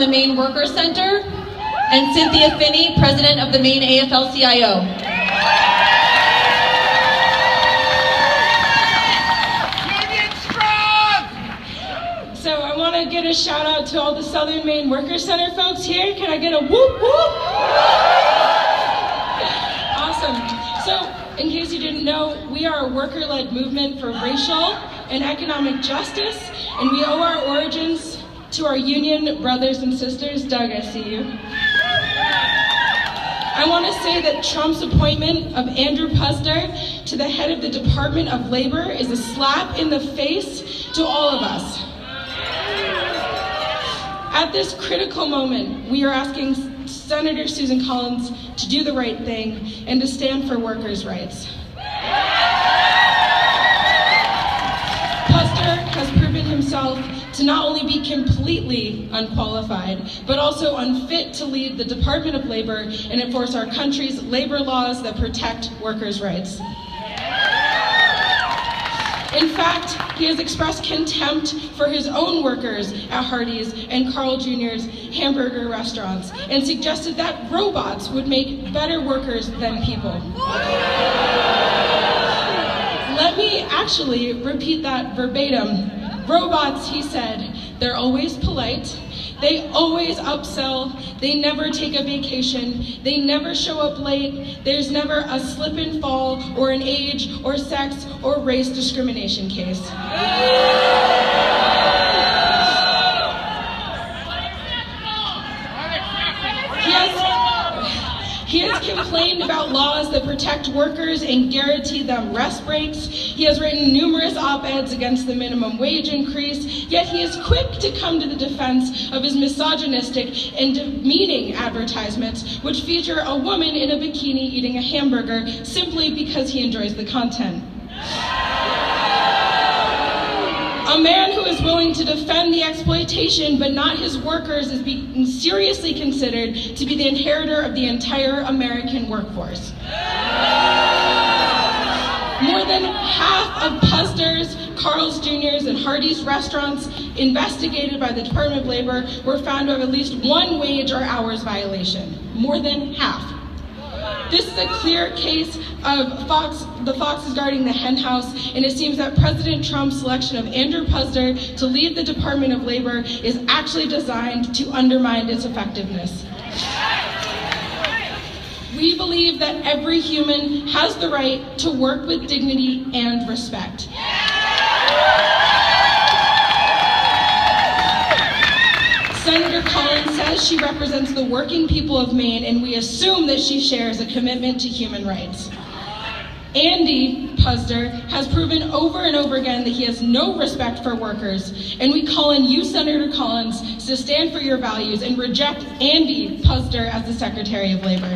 The Maine Workers Center, and Cynthia Phinney, president of the Maine AFL-CIO. So I want to get a shout out to all the Southern Maine Workers Center folks here. Can I get a whoop whoop? Awesome. So in case you didn't know, we are a worker-led movement for racial and economic justice, and we owe our origins to our union brothers and sisters. Doug, I see you. I want to say that Trump's appointment of Andrew Puzder to the head of the Department of Labor is a slap in the face to all of us. At this critical moment, we are asking Senator Susan Collins to do the right thing and to stand for workers' rights. Puzder has proven himself to not only be completely unqualified, but also unfit to lead the Department of Labor and enforce our country's labor laws that protect workers' rights. In fact, he has expressed contempt for his own workers at Hardee's and Carl Jr.'s hamburger restaurants and suggested that robots would make better workers than people. Let me actually repeat that verbatim. Robots, he said, they're always polite, they always upsell, they never take a vacation, they never show up late, there's never a slip and fall or an age or sex or race discrimination case. He has complained about laws that protect workers and guarantee them rest breaks. He has written numerous op-eds against the minimum wage increase, yet he is quick to come to the defense of his misogynistic and demeaning advertisements, which feature a woman in a bikini eating a hamburger simply because he enjoys the content. A man who is willing to defend the exploitation but not his workers is being seriously considered to be the inheritor of the entire American workforce. More than half of Puzder's, Carl's Jr.'s, and Hardee's restaurants investigated by the Department of Labor were found to have at least one wage or hours violation. More than half. This is a clear case of the foxes guarding the hen house, and it seems that President Trump's selection of Andrew Puzder to lead the Department of Labor is actually designed to undermine its effectiveness. We believe that every human has the right to work with dignity and respect. Senator Collins says she represents the working people of Maine, and we assume that she shares a commitment to human rights. Andy Puzder has proven over and over again that he has no respect for workers, and we call on you, Senator Collins, to stand for your values and reject Andy Puzder as the Secretary of Labor.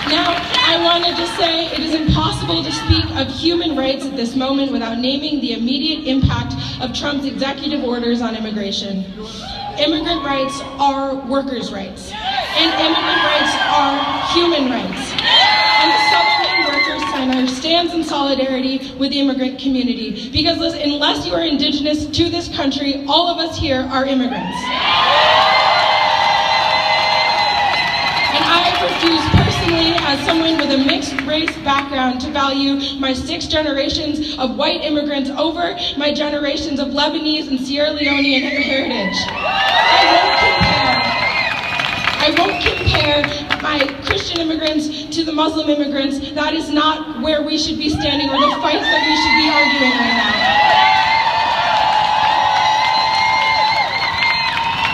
Now, I wanted to say it is impossible to speak of human rights at this moment without naming the immediate impact of Trump's executive orders on immigration. Immigrant rights are workers' rights, and immigrant rights are human rights. And the Southern Maine Workers Center stands in solidarity with the immigrant community because unless you are indigenous to this country, all of us here are immigrants. And I refuse personally, as someone with a mixed race background, to value my 6 generations of white immigrants over my generations of Lebanese and Sierra Leonean heritage. I won't compare my Christian immigrants to the Muslim immigrants. That is not where we should be standing or the fights that we should be arguing right now.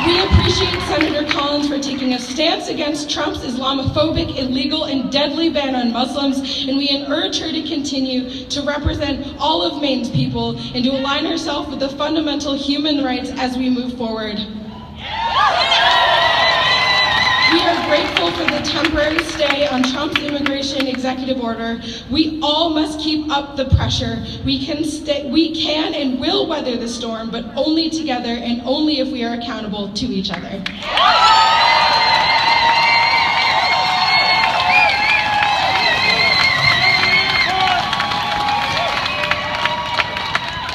We appreciate Senator Collins for taking a stance against Trump's Islamophobic, illegal, and deadly ban on Muslims, and we urge her to continue to represent all of Maine's people and to align herself with the fundamental human rights as we move forward. We are grateful for the temporary stay on Trump's immigration executive order. We all must keep up the pressure. We can and will weather the storm, but only together and only if we are accountable to each other.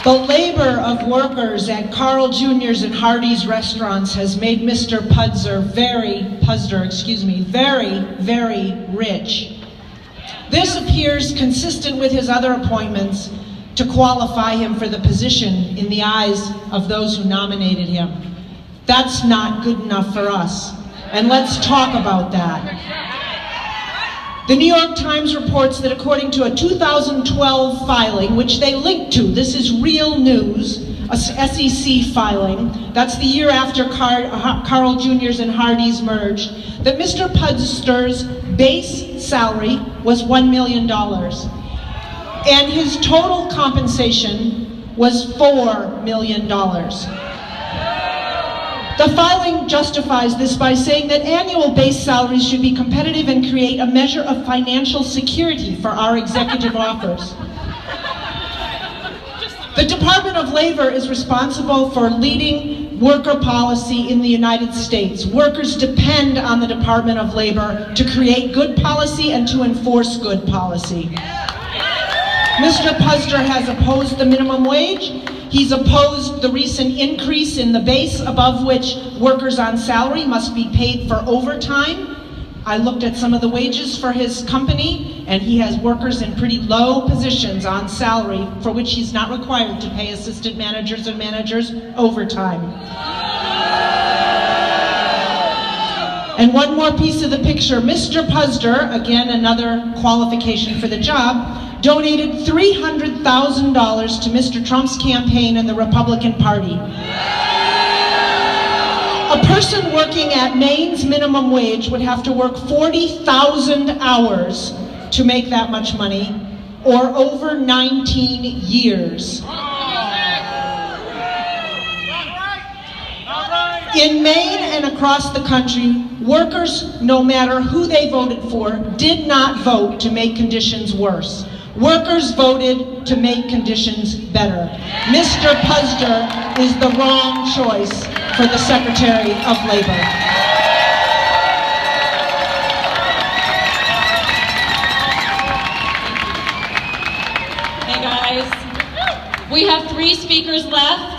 The labor of workers at Carl Jr.'s and Hardee's restaurants has made Mr. Puzder very, very rich. This appears consistent with his other appointments to qualify him for the position in the eyes of those who nominated him. That's not good enough for us, and let's talk about that. The New York Times reports that according to a 2012 filing, which they linked to, this is real news, a SEC filing, that's the year after Carl Jr.'s and Hardee's merged, that Mr. Puzder's base salary was $1 million. And his total compensation was $4 million. The filing justifies this by saying that annual base salaries should be competitive and create a measure of financial security for our executive offers. The Department of Labor is responsible for leading worker policy in the United States. Workers depend on the Department of Labor to create good policy and to enforce good policy. Mr. Puzder has opposed the minimum wage. He's opposed the recent increase in the base above which workers on salary must be paid for overtime. I looked at some of the wages for his company, and he has workers in pretty low positions on salary for which he's not required to pay assistant managers and managers overtime. And one more piece of the picture, Mr. Puzder, again another qualification for the job, donated $300,000 to Mr. Trump's campaign and the Republican Party. A person working at Maine's minimum wage would have to work 40,000 hours to make that much money, or over 19 years. In Maine and across the country, workers, no matter who they voted for, did not vote to make conditions worse. Workers voted to make conditions better. Mr. Puzder is the wrong choice for the Secretary of Labor. Hey guys, we have 3 speakers left.